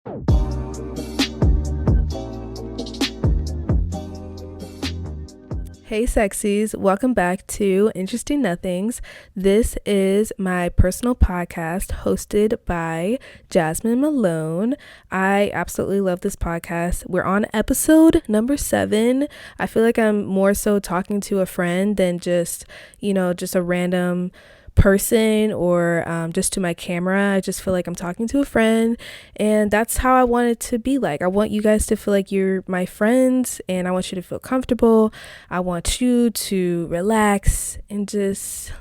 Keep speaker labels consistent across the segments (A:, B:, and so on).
A: Hey sexies, welcome back to Interesting Nothings. This is my personal podcast hosted by Jasmine Malone. I absolutely love this podcast. We're on episode number 7. I feel like I'm more so talking to a friend than just a random person or just to my camera. I just feel like I'm talking to a friend, and that's how I want it to be. Like, I want you guys to feel like you're my friends, and I want you to feel comfortable. I want you to relax and just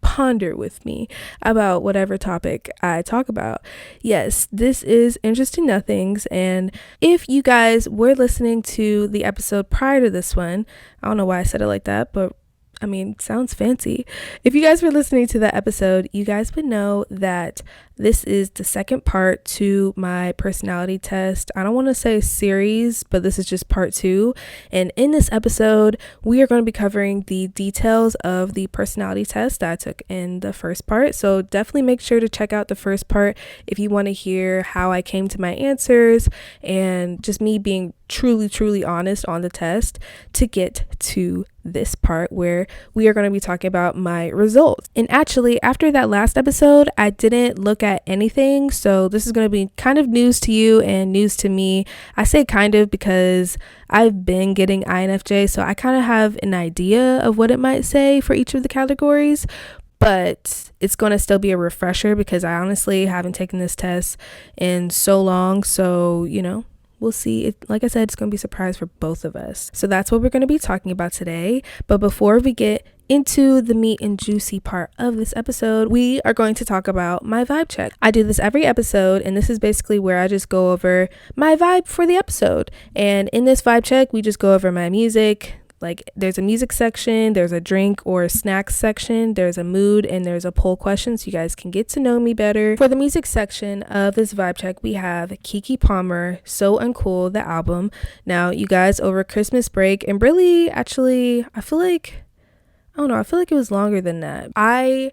A: ponder with me about whatever topic I talk about. Yes, this is Interesting Nothings, and if you guys were listening to the episode prior to this one, I don't know why I said it like that, but I mean, sounds fancy. If you guys were listening to that episode, you guys would know that this is the second part to my personality test. I don't want to say series, but this is just part 2. And in this episode, we are going to be covering the details of the personality test that I took in the first part. So definitely make sure to check out the first part if you want to hear how I came to my answers and just me being truly honest on the test to get to this part where we are going to be talking about my results. And actually, after that last episode, I didn't look at anything, so this is going to be kind of news to you and news to me. I say kind of because I've been getting INFJ, so I kind of have an idea of what it might say for each of the categories, but it's going to still be a refresher because I honestly haven't taken this test in so long. So we'll see. Like I said, it's going to be a surprise for both of us. So that's what we're going to be talking about today. But before we get into the meat and juicy part of this episode, we are going to talk about my vibe check. I do this every episode, and this is basically where I just go over my vibe for the episode. And in this vibe check, we just go over my music. Like, there's a music section, there's a drink or snacks section, there's a mood, and there's a poll question so you guys can get to know me better. For the music section of this vibe check, we have Keke Palmer, So Uncool, the album. Now, you guys, over Christmas break, and really, actually, I feel like it was longer than that. I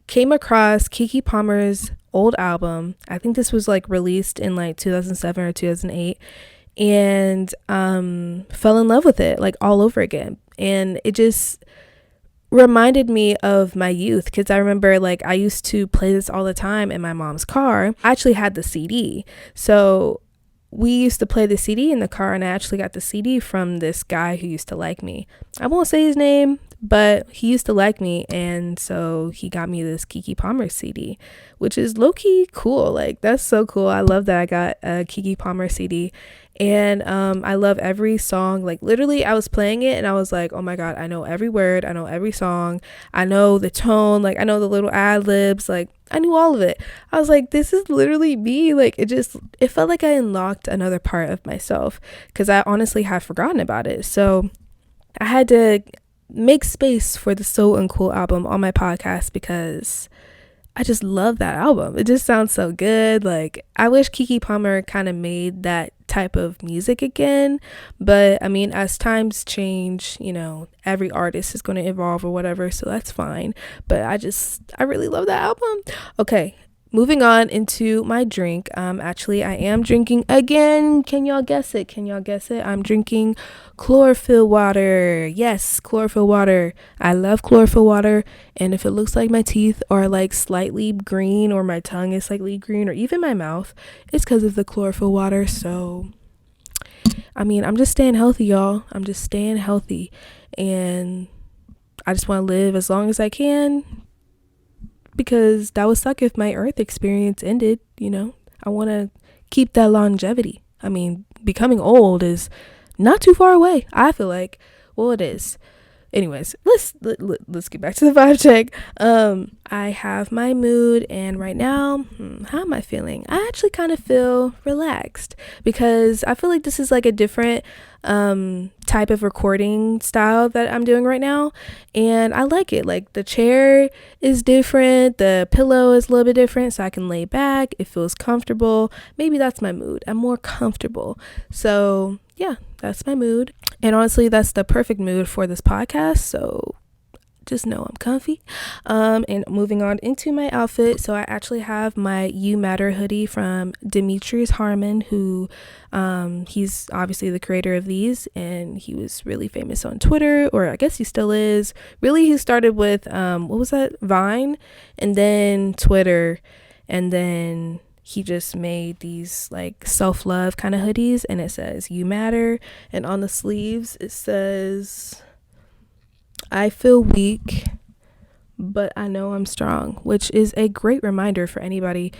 A: came across Keke Palmer's old album. I think this was like released in like 2007 or 2008. And fell in love with it like all over again, and it just reminded me of my youth because I remember like I used to play this all the time in my mom's car. I actually had the CD, so we used to play the CD in the car, and I actually got the CD from this guy who used to like me. I won't say his name, but he used to like me, and so he got me this Keke Palmer CD, which is low-key cool. Like, that's so cool. I love that I got a Keke Palmer CD, and I love every song. Like, literally, I was playing it, and I was like, oh my god, I know every word, I know every song, I know the tone, like, I know the little ad-libs, like, I knew all of it. I was like, this is literally me. Like, it felt like I unlocked another part of myself because I honestly had forgotten about it. So I had to make space for the So Uncool album on my podcast because I just love that album. It just sounds so good. Like, I wish Keke Palmer kind of made that type of music again, but I mean, as times change, every artist is going to evolve or whatever, so that's fine. But I really love that album. Okay, moving on into my drink. Actually, I am drinking again. Can y'all guess it? I'm drinking chlorophyll water. Yes, chlorophyll water. I love chlorophyll water. And if it looks like my teeth are like slightly green, or my tongue is slightly green, or even my mouth, it's because of the chlorophyll water. So, I mean, I'm just staying healthy, y'all. I'm just staying healthy. And I just want to live as long as I can, because that would suck if my earth experience ended. I want to keep that longevity. I mean, becoming old is not too far away, I feel like. Well, it is. Anyways, let's get back to the vibe check. I have my mood, and right now, how am I feeling? I actually kind of feel relaxed because I feel like this is like a different type of recording style that I'm doing right now, and I like it. Like, the chair is different, the pillow is a little bit different, so I can lay back. It feels comfortable. Maybe that's my mood. I'm more comfortable. So yeah, that's my mood. And honestly, that's the perfect mood for this podcast. So just know I'm comfy. And moving on into my outfit, so I actually have my You Matter hoodie from Demetrius Harmon, who he's obviously the creator of these, and he was really famous on Twitter, or I guess he still is. Really, he started with what was that, Vine, and then Twitter, and then he just made these like self-love kind of hoodies, and it says You Matter, and on the sleeves it says I feel weak, but I know I'm strong, which is a great reminder for anybody,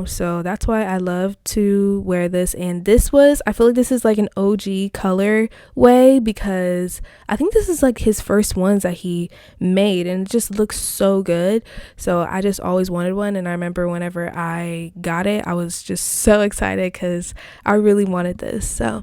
A: so that's why I love to wear this. And I feel like this is like an OG color way, because I think this is like his first ones that he made, and it just looks so good. So I just always wanted one, and I remember whenever I got it, I was just so excited because I really wanted this. So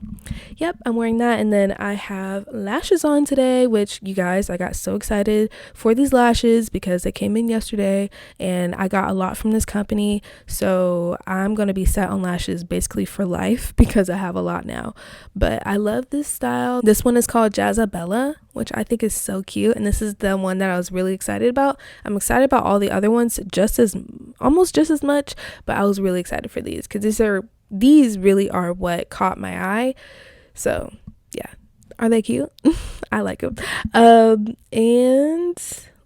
A: yep, I'm wearing that. And then I have lashes on today, which, you guys, I got so excited for these lashes because they came in yesterday, and I got a lot from this company, so I'm gonna be set on lashes basically for life because I have a lot now. But I love this style. This one is called Jazzabella, which I think is so cute, and this is the one that I was really excited about. I'm excited about all the other ones almost just as much, but I was really excited for these because these really are what caught my eye. So yeah, are they cute? I like them. And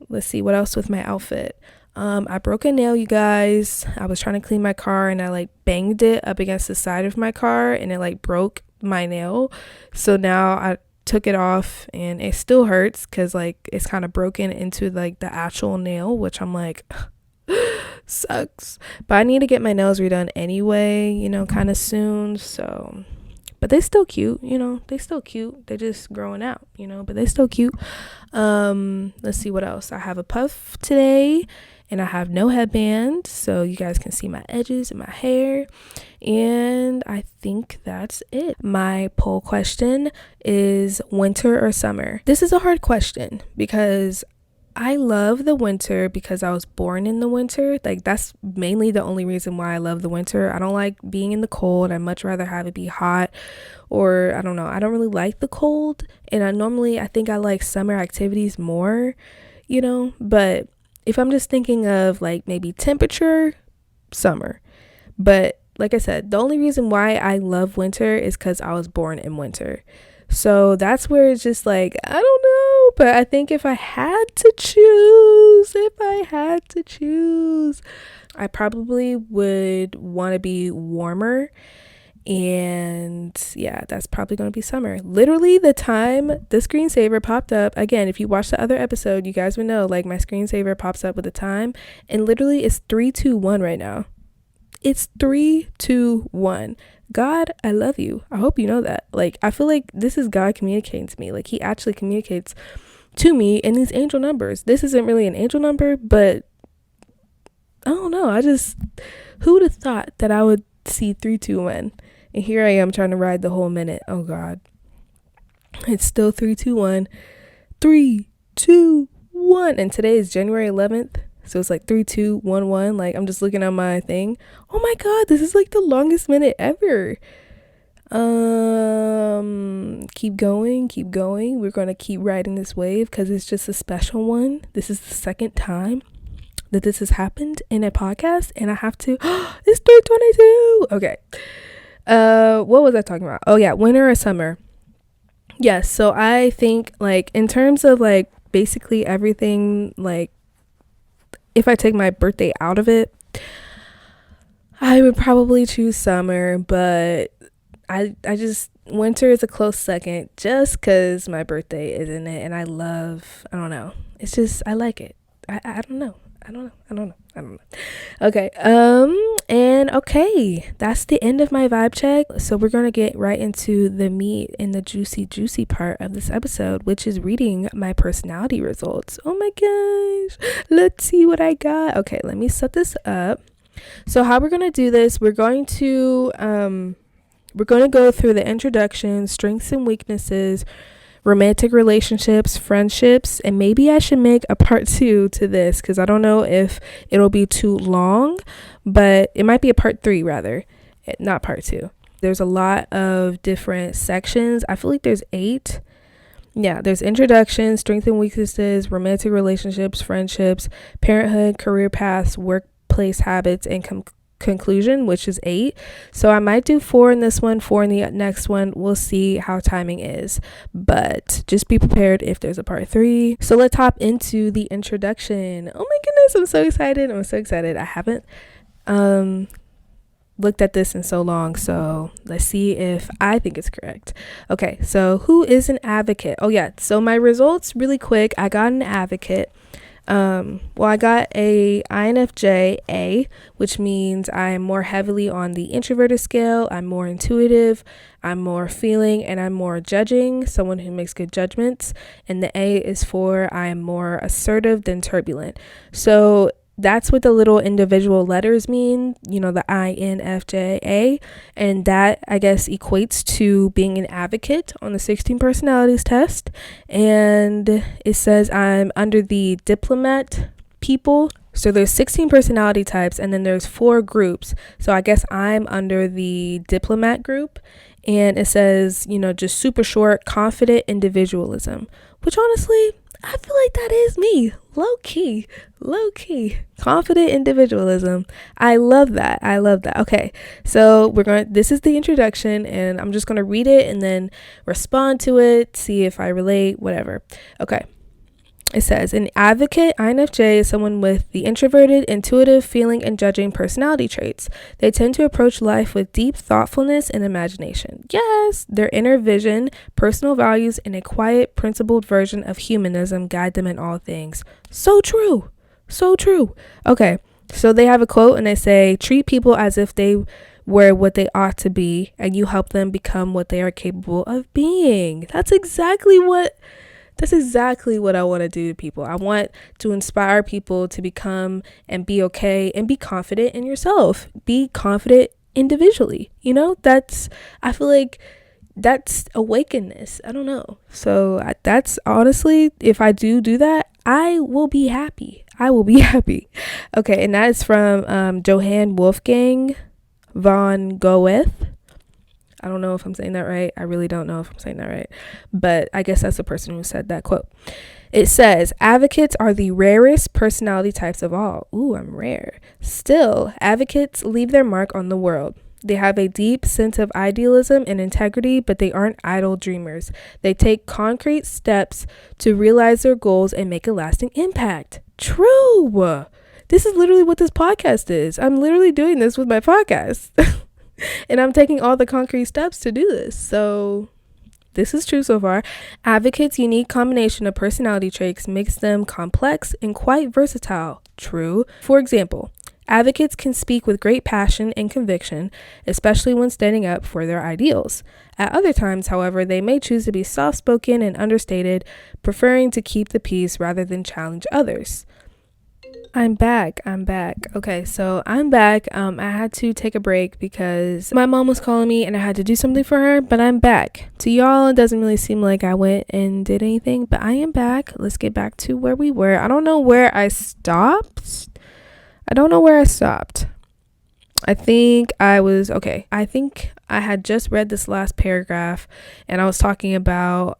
A: let's see what else with my outfit. I broke a nail, you guys. I was trying to clean my car, and I like banged it up against the side of my car, and it like broke my nail. So now I took it off, and it still hurts because like it's kind of broken into like the actual nail, which I'm like sucks. But I need to get my nails redone anyway, kind of soon. So, but they still cute, they're just growing out, but they still cute. Let's see what else. I have a puff today, and I have no headband, so you guys can see my edges and my hair. And I think that's it. My poll question is winter or summer. This is a hard question because I love the winter because I was born in the winter. Like, that's mainly the only reason why I love the winter. I don't like being in the cold. I'd much rather have it be hot, or I don't know. I don't really like the cold, and I think I like summer activities more, but if I'm just thinking of like maybe temperature, summer. But like I said, the only reason why I love winter is because I was born in winter. So that's where it's just like, I don't know, but I think if I had to choose, I probably would want to be warmer. And yeah, that's probably going to be summer. Literally, the time the screensaver popped up, again, if you watch the other episode, you guys would know, like, my screensaver pops up with the time, and literally it's 3-2-1 right now. It's 3-2-1. God, I love you. I hope you know that. Like, I feel like this is God communicating to me. Like, he actually communicates to me in these angel numbers. This isn't really an angel number, but I don't know. Who would have thought that I would see 3-2-1? And here I am trying to ride the whole minute. Oh God. It's still 3-2-1. 3-2-1. And today is January 11th. So it's like 3-2-1-1. Like, I'm just looking at my thing. Oh my God, this is like the longest minute ever. Keep going. We're gonna keep riding this wave because it's just a special one. This is the second time that this has happened in a podcast, and I have to it's 3:22. Okay. What was I talking about? Oh yeah, winter or summer. Yes, so I think, like, in terms of like basically everything, like, if I take my birthday out of it, I would probably choose summer, but I just, winter is a close second just because my birthday is in it, and I don't know. It's just, I like it. I don't know. Okay. And okay, that's the end of my vibe check. So we're going to get right into the meat and the juicy part of this episode, which is reading my personality results. Oh my gosh. Let's see what I got. Okay, let me set this up. So how we're going to do this, we're going to go through the introduction, strengths and weaknesses, romantic relationships, friendships, and maybe I should make a part 2 to this because I don't know if it'll be too long, but it might be a part 3 rather, not part 2. There's a lot of different sections. I feel like there's 8, Yeah, there's introduction, strengths and weaknesses, romantic relationships, friendships, parenthood, career paths, workplace habits, and conclusion, which is 8. So I might do 4 in this one, 4 in the next one. We'll see how timing is, but just be prepared if there's a part 3. So let's hop into the introduction. Oh my goodness, I'm so excited. I haven't looked at this in so long, so let's see if I think it's correct. Okay, so who is an advocate? Oh yeah, so my results really quick. I got an advocate. I got a INFJ A, which means I am more heavily on the introverted scale. I'm more intuitive, I'm more feeling, and I'm more judging, someone who makes good judgments. And the A is for I am more assertive than turbulent. So that's what the little individual letters mean, the INFJA, and that I guess equates to being an advocate on the 16 personalities test. And it says I'm under the diplomat people. So there's 16 personality types, and then there's 4 groups. So I guess I'm under the diplomat group, and it says, just super short, confident individualism, which honestly, I feel like that is me. Low key, confident individualism. I love that. Okay, so this is the introduction, and I'm just going to read it and then respond to it, see if I relate, whatever. Okay. It says, an advocate, INFJ, is someone with the introverted, intuitive, feeling, and judging personality traits. They tend to approach life with deep thoughtfulness and imagination. Yes, their inner vision, personal values, and a quiet, principled version of humanism guide them in all things. So true. Okay, so they have a quote, and they say, treat people as if they were what they ought to be, and you help them become what they are capable of being. That's exactly what I want to do to people. I want to inspire people to become and be okay and be confident in yourself. Be confident individually. I feel like that's awakeness. I don't know. So that's honestly, if I do that, I will be happy. Okay, and that is from Johann Wolfgang von Goethe. I don't know if I'm saying that right. I really don't know if I'm saying that right. But I guess that's the person who said that quote. It says, advocates are the rarest personality types of all. Ooh, I'm rare. Still, advocates leave their mark on the world. They have a deep sense of idealism and integrity, but they aren't idle dreamers. They take concrete steps to realize their goals and make a lasting impact. True. This is literally what this podcast is. I'm literally doing this with my podcast. And I'm taking all the concrete steps to do this. So this is true so far. Advocates' unique combination of personality traits makes them complex and quite versatile. True. For example, advocates can speak with great passion and conviction, especially when standing up for their ideals. At other times, however, they may choose to be soft-spoken and understated, preferring to keep the peace rather than challenge others. I'm back. Okay, so I'm back. I had to take a break because my mom was calling me and I had to do something for her, but I'm back. To y'all, it doesn't really seem like I went and did anything, but I am back. Let's get back to where we were. I don't know where I stopped. I think I had just read this last paragraph and I was talking about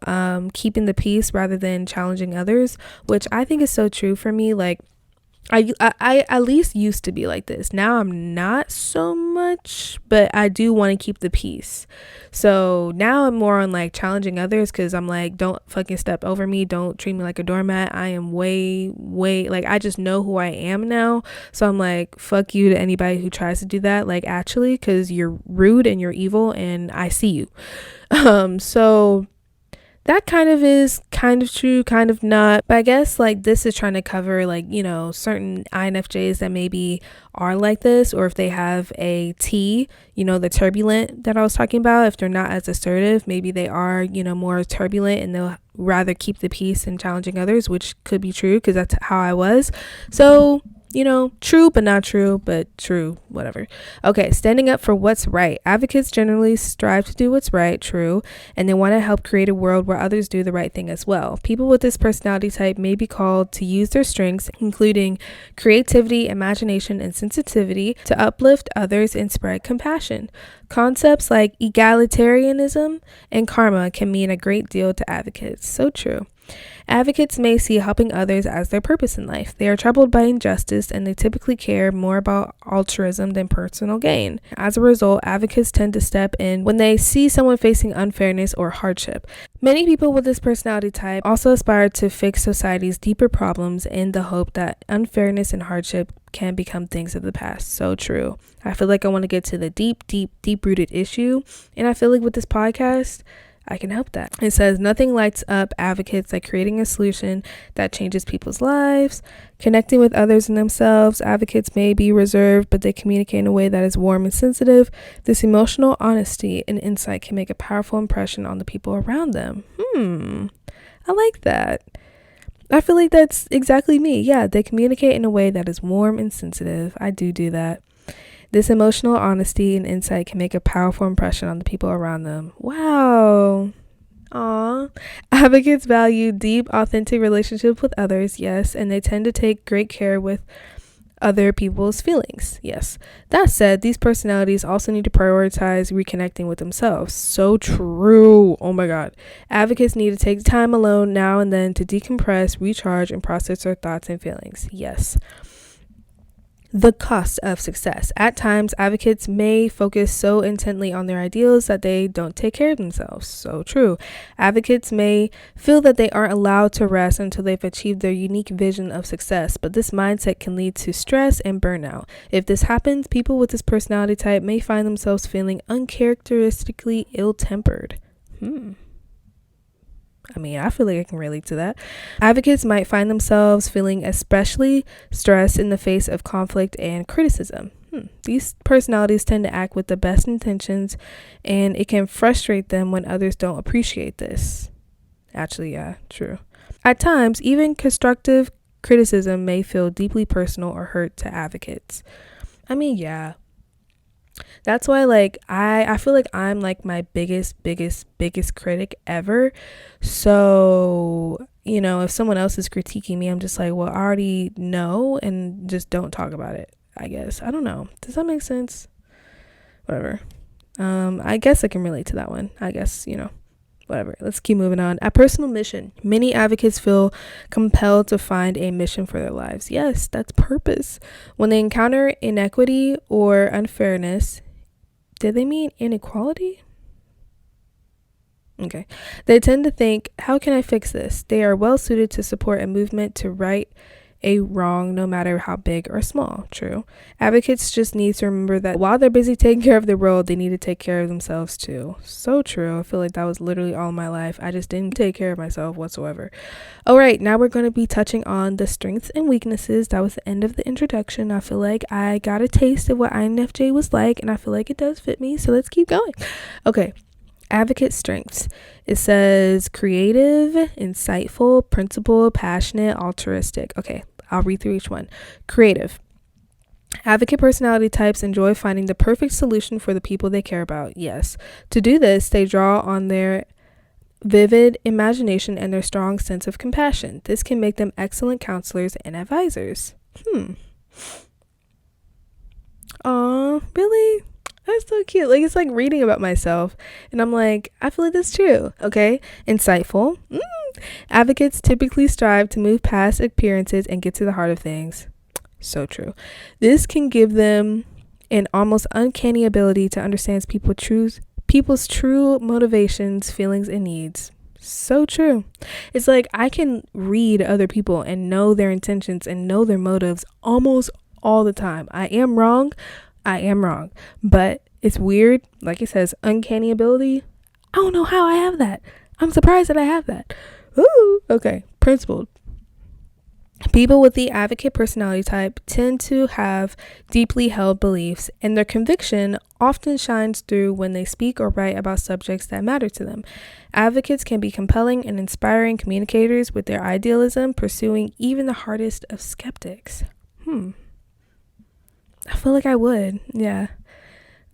A: keeping the peace rather than challenging others, which I think is so true for me. Like, I at least used to be like this. Now I'm not so much, but I do want to keep the peace. So now I'm more on like challenging others because I'm like, don't fucking step over me. Don't treat me like a doormat. I am way, like, I just know who I am now. So I'm like, fuck you to anybody who tries to do that. Like, actually, because you're rude and you're evil and I see you. So that kind of is kind of true, kind of not. But I guess like this is trying to cover like, certain INFJs that maybe are like this, or if they have a T, the turbulent that I was talking about, if they're not as assertive, maybe they are, more turbulent and they'll rather keep the peace and challenging others, which could be true because that's how I was. So true but not true, but true, whatever. Okay, standing up for what's right. Advocates generally strive to do what's right, true, and they want to help create a world where others do the right thing as well. People with this personality type may be called to use their strengths, including creativity, imagination, and sensitivity, to uplift others and spread compassion. Concepts like egalitarianism and karma can mean a great deal to advocates. So true. Advocates may see helping others as their purpose in life. They are troubled by injustice and they typically care more about altruism than personal gain. As a result, advocates tend to step in when they see someone facing unfairness or hardship. Many people with this personality type also aspire to fix society's deeper problems in the hope that unfairness and hardship can become things of the past. So true. I feel like I want to get to the deep rooted issue, and I feel like with this podcast I can help that. It says nothing lights up advocates like creating a solution that changes people's lives, connecting with others and themselves. Advocates may be reserved, but they communicate in a way that is warm and sensitive. This emotional honesty and insight can make a powerful impression on the people around them. I like that. I feel like that's exactly me. Yeah, they communicate in a way that is warm and sensitive. I do that. This emotional honesty and insight can make a powerful impression on the people around them. Wow. Aww. Advocates value deep, authentic relationships with others, yes, and they tend to take great care with other people's feelings, yes. That said, these personalities also need to prioritize reconnecting with themselves. So true. Oh my God. Advocates need to take time alone now and then to decompress, recharge, and process their thoughts and feelings. Yes. The cost of success. At times, advocates may focus so intently on their ideals that they don't take care of themselves. So true. Advocates may feel that they aren't allowed to rest until they've achieved their unique vision of success, but this mindset can lead to stress and burnout. If this happens, people with this personality type may find themselves feeling uncharacteristically ill-tempered. I feel like I can relate to that. Advocates might find themselves feeling especially stressed in the face of conflict and criticism. These personalities tend to act with the best intentions, and it can frustrate them when others don't appreciate this. Actually, yeah, true. At times, even constructive criticism may feel deeply personal or hurt to advocates. Yeah. That's why I feel like I'm like my biggest critic ever. So, if someone else is critiquing me, I'm just like, well, I already know, and just don't talk about it, I guess. I don't know. Does that make sense? Whatever. I guess I can relate to that one. I guess, whatever. Let's keep moving on. A personal mission. Many advocates feel compelled to find a mission for their lives. Yes, that's purpose. When they encounter inequity or unfairness, did they mean inequality? Okay. They tend to think, how can I fix this? They are well suited to support a movement to right a wrong, no matter how big or small. True. Advocates just need to remember that while they're busy taking care of the world, they need to take care of themselves too. So true. I feel like that was literally all my life. I just didn't take care of myself whatsoever. All right, now we're going to be touching on the strengths and weaknesses. That was the end of the introduction. I feel like I got a taste of what INFJ was like, and I feel like it does fit me. So let's keep going. Okay. Advocate strengths. It says creative, insightful, principled, passionate, altruistic. Okay, I'll read through each one. Creative. Advocate personality types enjoy finding the perfect solution for the people they care about. Yes. To do this, they draw on their vivid imagination and their strong sense of compassion. This can make them excellent counselors and advisors. Aw, really? That's so cute. Like, it's like reading about myself, and I'm like, I feel like that's true. Okay. Insightful. Advocates typically strive to move past appearances and get to the heart of things. So true. This can give them an almost uncanny ability to understand people's true motivations, feelings, and needs. So true. It's like I can read other people and know their intentions and know their motives almost all the time. I am wrong, but it's weird. Like it says, uncanny ability. I don't know how I have that. I'm surprised that I have that. Ooh, okay. Principled. People with the advocate personality type tend to have deeply held beliefs, and their conviction often shines through when they speak or write about subjects that matter to them. Advocates can be compelling and inspiring communicators with their idealism, pursuing even the hardest of skeptics. I feel like I would. Yeah.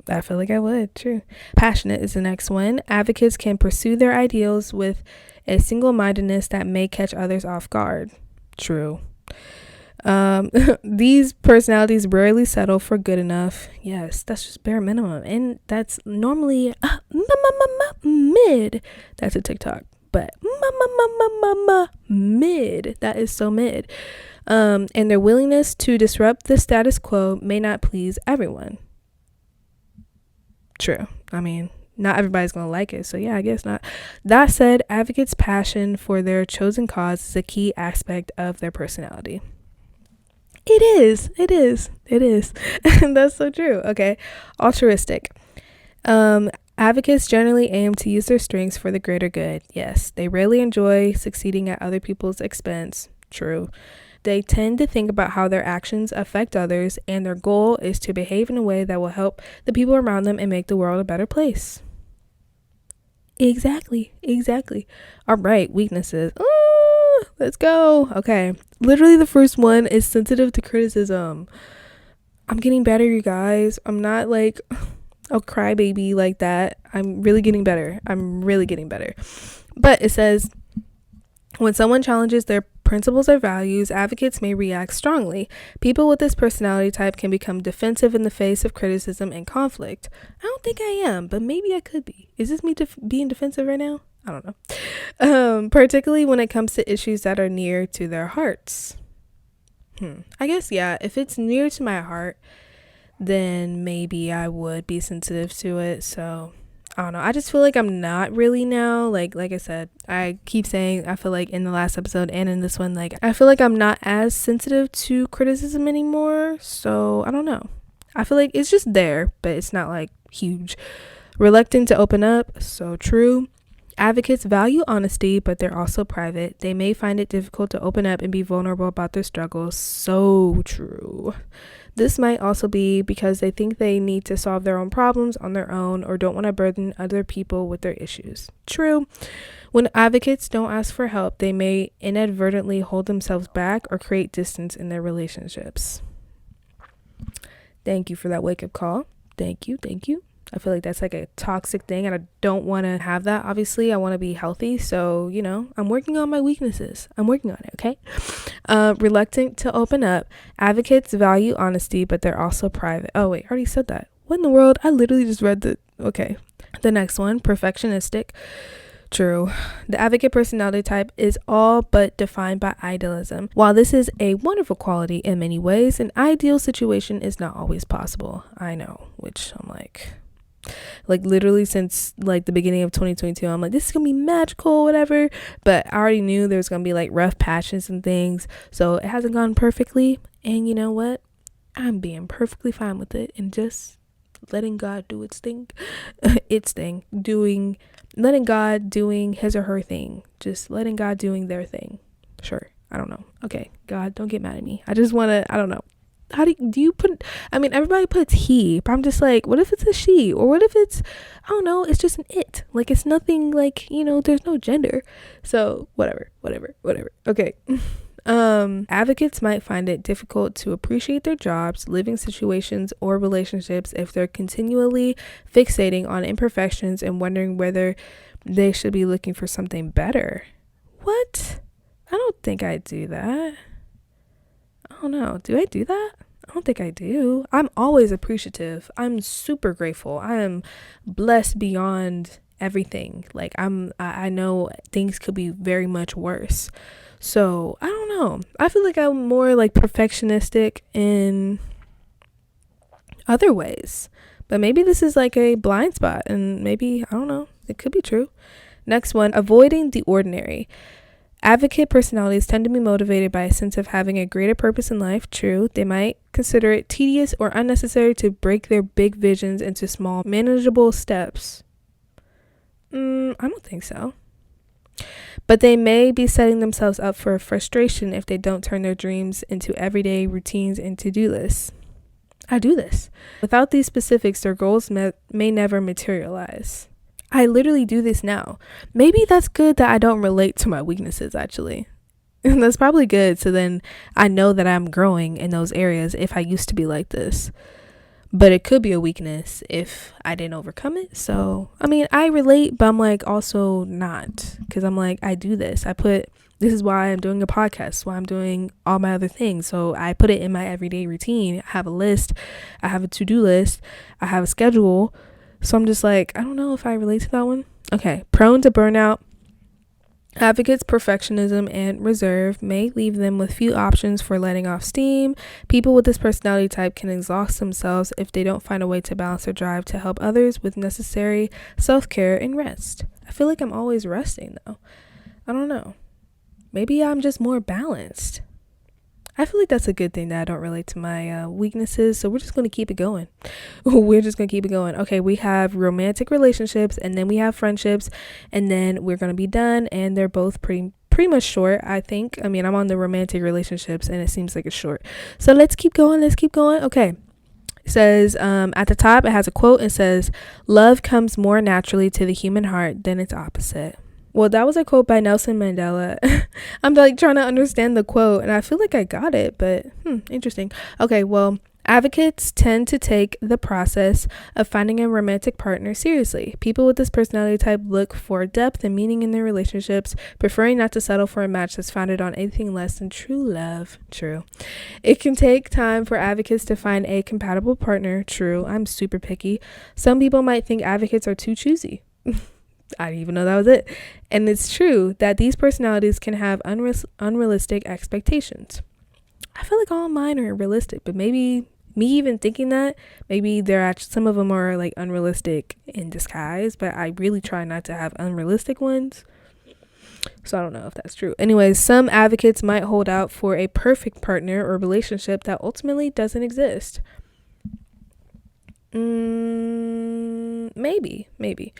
A: I feel like I would. True. Passionate is the next one. Advocates can pursue their ideals with a single-mindedness that may catch others off guard. True. These personalities rarely settle for good enough. Yes, that's just bare minimum. And that's normally mid. That's a TikTok. But mid. That is so mid. And their willingness to disrupt the status quo may not please everyone. True. I mean, not everybody's going to like it. So yeah, I guess not. That said, advocates' passion for their chosen cause is a key aspect of their personality. It is. That's so true. Okay. Altruistic. Advocates generally aim to use their strengths for the greater good. Yes. They rarely enjoy succeeding at other people's expense. True. They tend to think about how their actions affect others, and their goal is to behave in a way that will help the people around them and make the world a better place. Exactly. All right, weaknesses. Let's go. Okay. Literally the first one is sensitive to criticism. I'm getting better, you guys. I'm not like a crybaby like that. I'm really getting better. But it says, when someone challenges their principles or values, advocates may react strongly. People with this personality type can become defensive in the face of criticism and conflict. I don't think I am, but maybe I could be. Is this me being defensive right now? I don't know. Particularly when it comes to issues that are near to their hearts. I guess, yeah, if it's near to my heart, then maybe I would be sensitive to it. So I don't know. I just feel like I'm not really now. Like I said, I keep saying, I feel like in the last episode and in this one, like I feel like I'm not as sensitive to criticism anymore. So I don't know. I feel like it's just there, but it's not like huge. Reluctant to open up. So true. Advocates value honesty, but they're also private. They may find it difficult to open up and be vulnerable about their struggles. So true. This might also be because they think they need to solve their own problems on their own or don't want to burden other people with their issues. True. When advocates don't ask for help, they may inadvertently hold themselves back or create distance in their relationships. Thank you for that wake-up call. Thank you. I feel like that's like a toxic thing and I don't want to have that. Obviously, I want to be healthy. So, I'm working on my weaknesses. I'm working on it, okay? Reluctant to open up. Advocates value honesty, but they're also private. Oh, wait, I already said that. What in the world? I literally just read okay. The next one, perfectionistic. True. The advocate personality type is all but defined by idealism. While this is a wonderful quality in many ways, an ideal situation is not always possible. I know, which I'm like literally since like the beginning of 2022, I'm like, this is gonna be magical, whatever. But I already knew there was gonna be like rough patches and things. So it hasn't gone perfectly. And you know what? I'm being perfectly fine with it and just letting God do its thing. Letting God doing his or her thing. Just letting God doing their thing. Sure. I don't know. Okay. God, don't get mad at me. I just want to, I don't know. How do you put, everybody puts he, but I'm just like, what if it's a she? Or what if it's, I don't know, it's just an it. Like, it's nothing like, there's no gender. So whatever. Okay. Advocates might find it difficult to appreciate their jobs, living situations, or relationships if they're continually fixating on imperfections and wondering whether they should be looking for something better. What? I don't think I do that. I don't know. Do I do that? I don't think I do. I'm always appreciative. I'm super grateful. I am blessed beyond everything. Like I know things could be very much worse. So I don't know. I feel like I'm more like perfectionistic in other ways, but maybe this is like a blind spot and maybe, I don't know, it could be true. Next one, avoiding the ordinary. Advocate personalities tend to be motivated by a sense of having a greater purpose in life. True. They might consider it tedious or unnecessary to break their big visions into small, manageable steps. I don't think so. But they may be setting themselves up for frustration if they don't turn their dreams into everyday routines and to-do lists. I do this. Without these specifics, their goals may never materialize. I literally do this now. Maybe that's good that I don't relate to my weaknesses, actually. And that's probably good. So then I know that I'm growing in those areas if I used to be like this. But it could be a weakness if I didn't overcome it. So, I mean, I relate, but I'm like also not. Because I'm like, I do this. This is why I'm doing a podcast, why I'm doing all my other things. So I put it in my everyday routine. I have a list. I have a to-do list. I have a schedule. So I'm just like, I don't know if I relate to that one. Okay. Prone to burnout. Advocates' perfectionism and reserve may leave them with few options for letting off steam. People with this personality type can exhaust themselves if they don't find a way to balance their drive to help others with necessary self-care and rest. I feel like I'm always resting though. I don't know. Maybe I'm just more balanced. I feel like that's a good thing that I don't relate to my weaknesses. So we're just going to keep it going. Okay, we have romantic relationships, and then we have friendships, and then we're going to be done. And they're both pretty much short, I think. I mean, I'm on the romantic relationships, and it seems like it's short. So let's keep going. Okay. It says at the top, it has a quote. It says, "Love comes more naturally to the human heart than its opposite." Well, that was a quote by Nelson Mandela. I'm like trying to understand the quote, and I feel like I got it, but interesting. Okay, well, advocates tend to take the process of finding a romantic partner seriously. People with this personality type look for depth and meaning in their relationships, preferring not to settle for a match that's founded on anything less than true love. True. It can take time for advocates to find a compatible partner. True. I'm super picky. Some people might think advocates are too choosy. I didn't even know that was it. And it's true that these personalities can have unrealistic expectations. I feel like all mine are realistic, but maybe me even thinking that, maybe some of them are like unrealistic in disguise, but I really try not to have unrealistic ones. So I don't know if that's true. Anyways, some advocates might hold out for a perfect partner or relationship that ultimately doesn't exist. Maybe.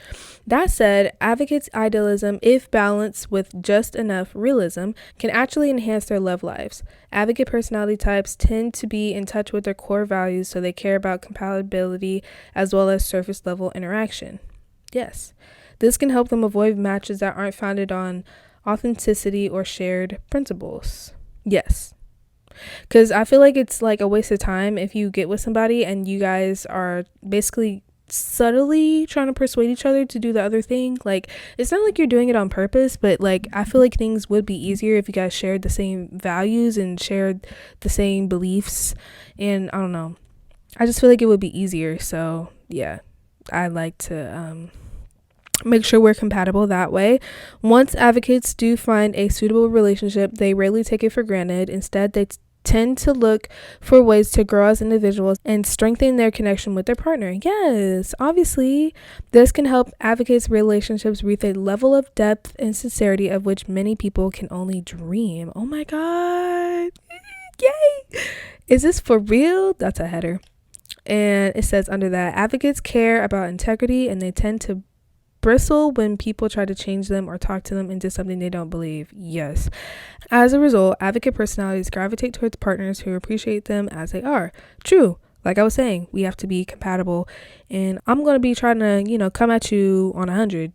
A: That said, advocates' idealism, if balanced with just enough realism, can actually enhance their love lives. Advocate personality types tend to be in touch with their core values, so they care about compatibility as well as surface level interaction. Yes, this can help them avoid matches that aren't founded on authenticity or shared principles. Yes. Because I feel like it's like a waste of time if you get with somebody and you guys are basically subtly trying to persuade each other to do the other thing. Like, it's not like you're doing it on purpose, but like I feel like things would be easier if you guys shared the same values and shared the same beliefs. And I don't know, I just feel like it would be easier. So yeah, I like to make sure we're compatible that way. Once advocates do find a suitable relationship, they rarely take it for granted. Instead, they tend to look for ways to grow as individuals and strengthen their connection with their partner. Yes, obviously, this can help advocates' relationships reach a level of depth and sincerity of which many people can only dream. Oh my God. Yay. Is this for real? That's a header. And it says under that, advocates care about integrity and they tend to bristle when people try to change them or talk to them into something they don't believe. Yes. As a result, advocate personalities gravitate towards partners who appreciate them as they are. True. Like I was saying, we have to be compatible. And I'm going to be trying to, come at you on 100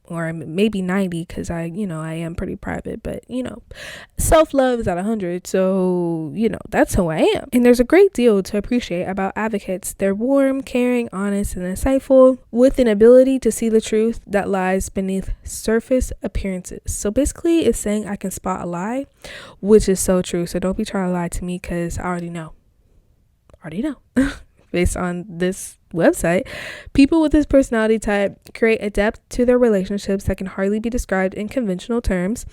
A: or maybe 90 because I am pretty private. But, self-love is at 100. So, that's who I am. And there's a great deal to appreciate about advocates. They're warm, caring, honest, and insightful with an ability to see the truth that lies beneath surface appearances. So basically, it's saying I can spot a lie, which is so true. So don't be trying to lie to me because I already know. Based on this website, people with this personality type create a depth to their relationships that can hardly be described in conventional terms.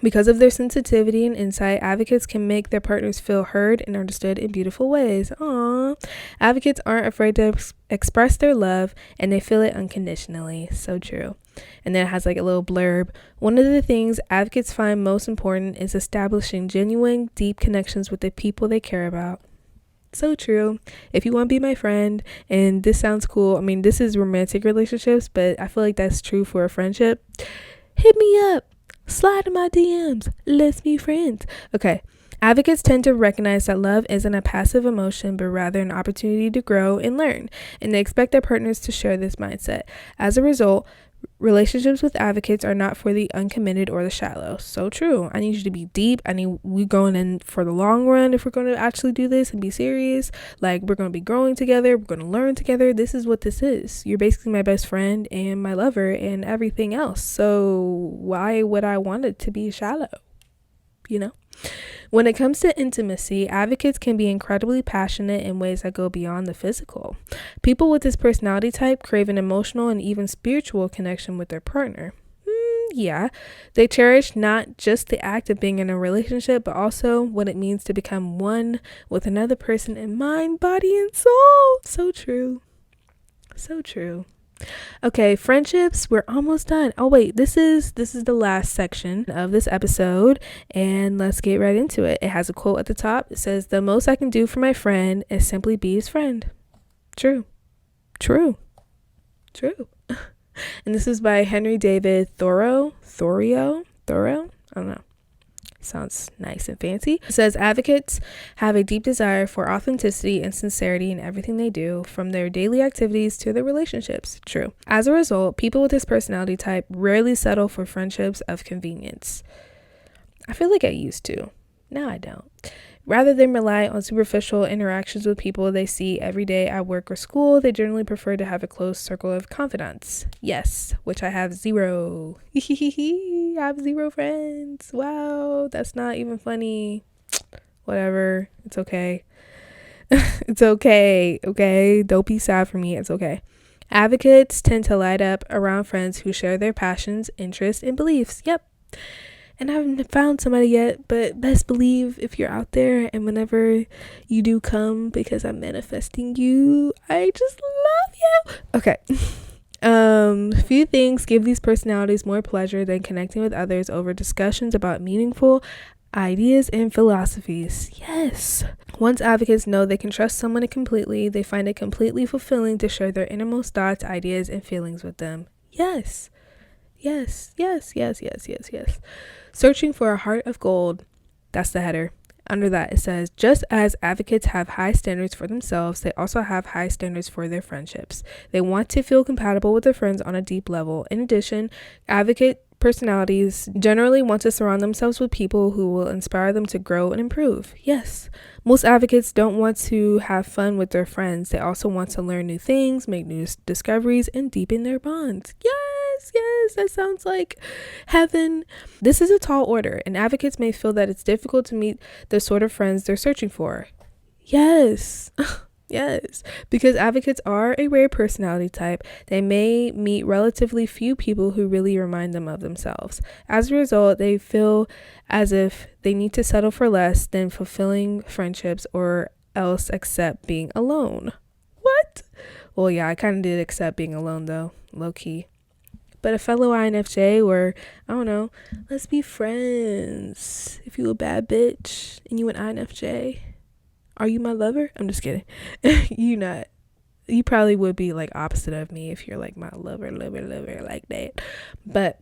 A: Because of their sensitivity and insight, advocates can make their partners feel heard and understood in beautiful ways. Aww. Advocates aren't afraid to express their love and they feel it unconditionally. So true. And then it has like a little blurb. One of the things advocates find most important is establishing genuine, deep connections with the people they care about. So true. If you want to be my friend and this sounds cool, I mean, this is romantic relationships, but I feel like that's true for a friendship. Hit me up. Slide in my DMs. Let's be friends. Okay. Advocates tend to recognize that love isn't a passive emotion, but rather an opportunity to grow and learn, and they expect their partners to share this mindset. As a result, Relationships with advocates are not for the uncommitted or the shallow. So true. I need you to be deep. I need we going in for the long run if we're going to actually do this and be serious. Like, we're going to be growing together. We're going to learn together. This is what this is. You're basically my best friend and my lover and everything else. So why would I want it to be shallow? You know? When it comes to intimacy, advocates can be incredibly passionate in ways that go beyond the physical. People with this personality type crave an emotional and even spiritual connection with their partner. Yeah, they cherish not just the act of being in a relationship, but also what it means to become one with another person in mind, body, and soul. So true. So true. Okay, friendships, we're almost done. Oh wait, this is the last section of this episode, and let's get right into it. It has a quote at the top. It says, "The most I can do for my friend is simply be his friend." True. And this is by Henry David Thoreau. I don't know. Sounds nice and fancy. It says, advocates have a deep desire for authenticity and sincerity in everything they do, from their daily activities to their relationships. True. As a result, people with this personality type rarely settle for friendships of convenience. I feel like I used to. Now I don't. Rather than rely on superficial interactions with people they see every day at work or school, they generally prefer to have a close circle of confidants. Yes, which I have zero. I have 0 friends. Wow, that's not even funny. Whatever. It's okay. It's okay. Okay? Don't be sad for me. It's okay. Advocates tend to light up around friends who share their passions, interests, and beliefs. Yep. And I haven't found somebody yet, but best believe if you're out there and whenever you do come, because I'm manifesting you, I just love you. Okay. Few things give these personalities more pleasure than connecting with others over discussions about meaningful ideas and philosophies. Yes. Once advocates know they can trust someone completely, they find it completely fulfilling to share their innermost thoughts, ideas, and feelings with them. Yes. Searching for a heart of gold. That's the header. Under that, it says, just as advocates have high standards for themselves, they also have high standards for their friendships. They want to feel compatible with their friends on a deep level. In addition, advocate personalities generally want to surround themselves with people who will inspire them to grow and improve. Yes, most advocates don't want to have fun with their friends. They also want to learn new things, make new discoveries, and deepen their bonds. Yes, that sounds like heaven. This is a tall order, and advocates may feel that it's difficult to meet the sort of friends they're searching for. Yes. Yes, because advocates are a rare personality type, they may meet relatively few people who really remind them of themselves. As a result, they feel as if they need to settle for less than fulfilling friendships or else accept being alone. What? Well, yeah, I kind of did accept being alone though, low key. But a fellow INFJ, or I don't know, let's be friends. If you a bad bitch and you an INFJ, are you my lover? I'm just kidding. You probably would be like opposite of me if you're like my lover like that. But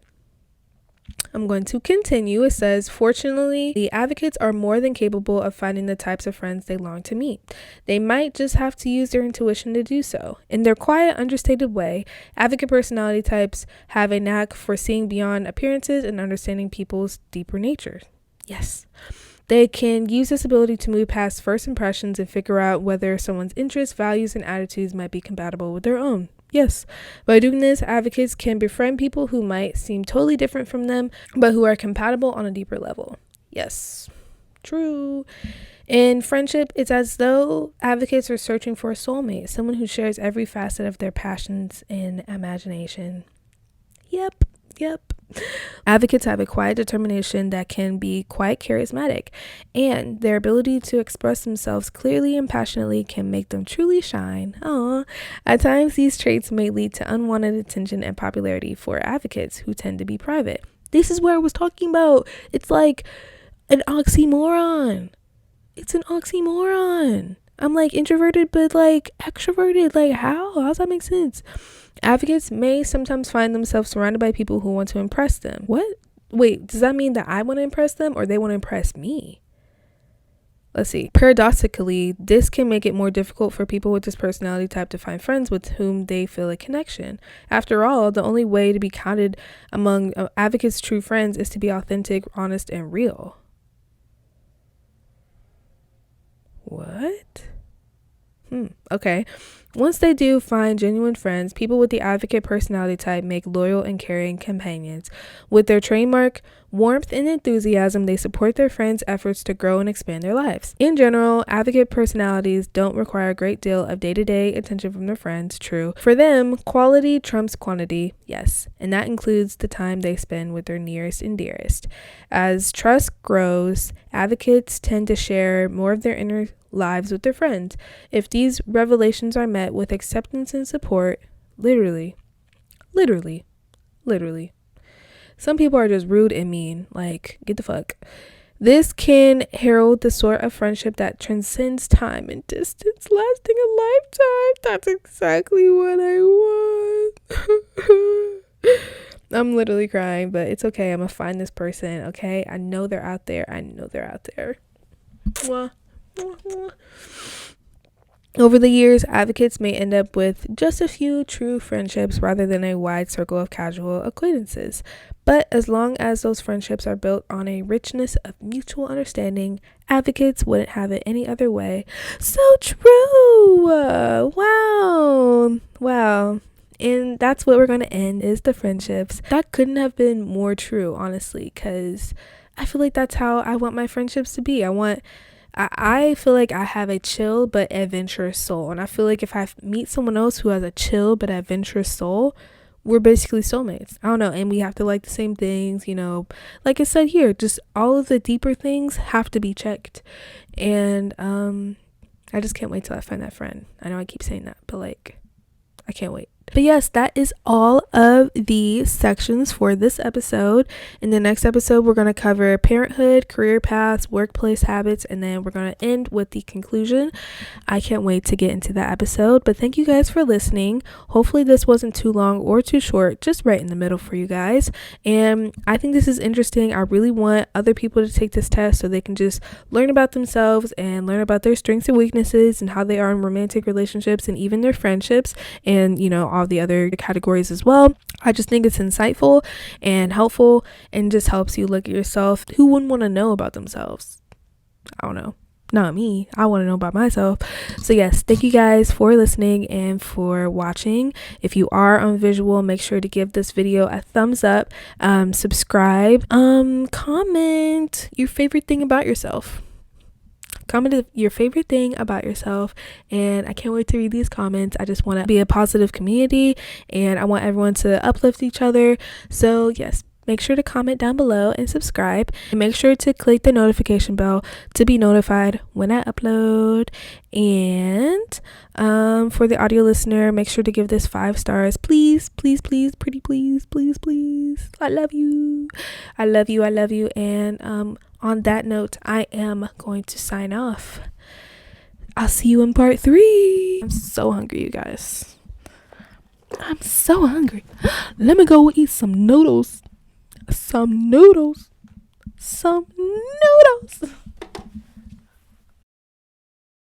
A: I'm going to continue. It says, fortunately, the advocates are more than capable of finding the types of friends they long to meet. They might just have to use their intuition to do so. In their quiet, understated way, advocate personality types have a knack for seeing beyond appearances and understanding people's deeper nature. Yes. They can use this ability to move past first impressions and figure out whether someone's interests, values, and attitudes might be compatible with their own. Yes, by doing this, advocates can befriend people who might seem totally different from them, but who are compatible on a deeper level. Yes, true. In friendship, it's as though advocates are searching for a soulmate, someone who shares every facet of their passions and imagination. Yep. Advocates have a quiet determination that can be quite charismatic, and their ability to express themselves clearly and passionately can make them truly shine. At times, these traits may lead to unwanted attention and popularity for advocates who tend to be private. This is what I was talking about. It's like an oxymoron. It's an oxymoron. I'm like introverted, but like extroverted. Like how? How's that make sense? Advocates may sometimes find themselves surrounded by people who want to impress them. What? Wait, does that mean that I want to impress them or they want to impress me? Let's see. Paradoxically, this can make it more difficult for people with this personality type to find friends with whom they feel a connection. After all, the only way to be counted among advocates' true friends is to be authentic, honest, and real. What? Okay. Once they do find genuine friends, people with the advocate personality type make loyal and caring companions. With their trademark warmth and enthusiasm, they support their friends' efforts to grow and expand their lives. In general, advocate personalities don't require a great deal of day-to-day attention from their friends. True. For them, quality trumps quantity, yes, and that includes the time they spend with their nearest and dearest. As trust grows, advocates tend to share more of their inner lives with their friends. If these revelations are met with acceptance and support, literally. Some people are just rude and mean, like, get the fuck. This can herald the sort of friendship that transcends time and distance, lasting a lifetime. That's exactly what I want. I'm literally crying, but it's okay. I'm gonna find this person, okay? I know they're out there. Mwah. Over the years, advocates may end up with just a few true friendships rather than a wide circle of casual acquaintances. But as long as those friendships are built on a richness of mutual understanding, advocates wouldn't have it any other way. So true! Wow. And that's what we're going to end, is the friendships. That couldn't have been more true, honestly, because I feel like that's how I want my friendships to be. I feel like I have a chill but adventurous soul, and I feel like if I meet someone else who has a chill but adventurous soul, we're basically soulmates. I don't know, and we have to like the same things, you know. Like I said here, just all of the deeper things have to be checked, and I just can't wait till I find that friend. I know I keep saying that, but like, I can't wait. But yes, that is all of the sections for this episode. In the next episode, we're going to cover parenthood, career paths, workplace habits, and then we're going to end with the conclusion. I can't wait to get into that episode. But thank you guys for listening. Hopefully this wasn't too long or too short, just right in the middle for you guys. And I think this is interesting. I really want other people to take this test so they can just learn about themselves and learn about their strengths and weaknesses and how they are in romantic relationships and even their friendships, and, you know, all the other categories as well. I just think it's insightful and helpful and just helps you look at yourself. Who wouldn't want to know about themselves? I don't know. Not me. I want to know about myself. So yes, thank you guys for listening and for watching. If you are on visual, make sure to give this video a thumbs up, subscribe, comment your favorite thing about yourself. Comment your favorite thing about yourself, and I can't wait to read these comments. I just want to be a positive community, and I want everyone to uplift each other. So yes, make sure to comment down below and subscribe, and make sure to click the notification bell to be notified when I upload. And for the audio listener, make sure to give this 5 stars, please, pretty please. I love you. And on that note, I am going to sign off. I'll see you in part 3. I'm so hungry, you guys. I'm so hungry. Let me go eat some noodles. Some noodles.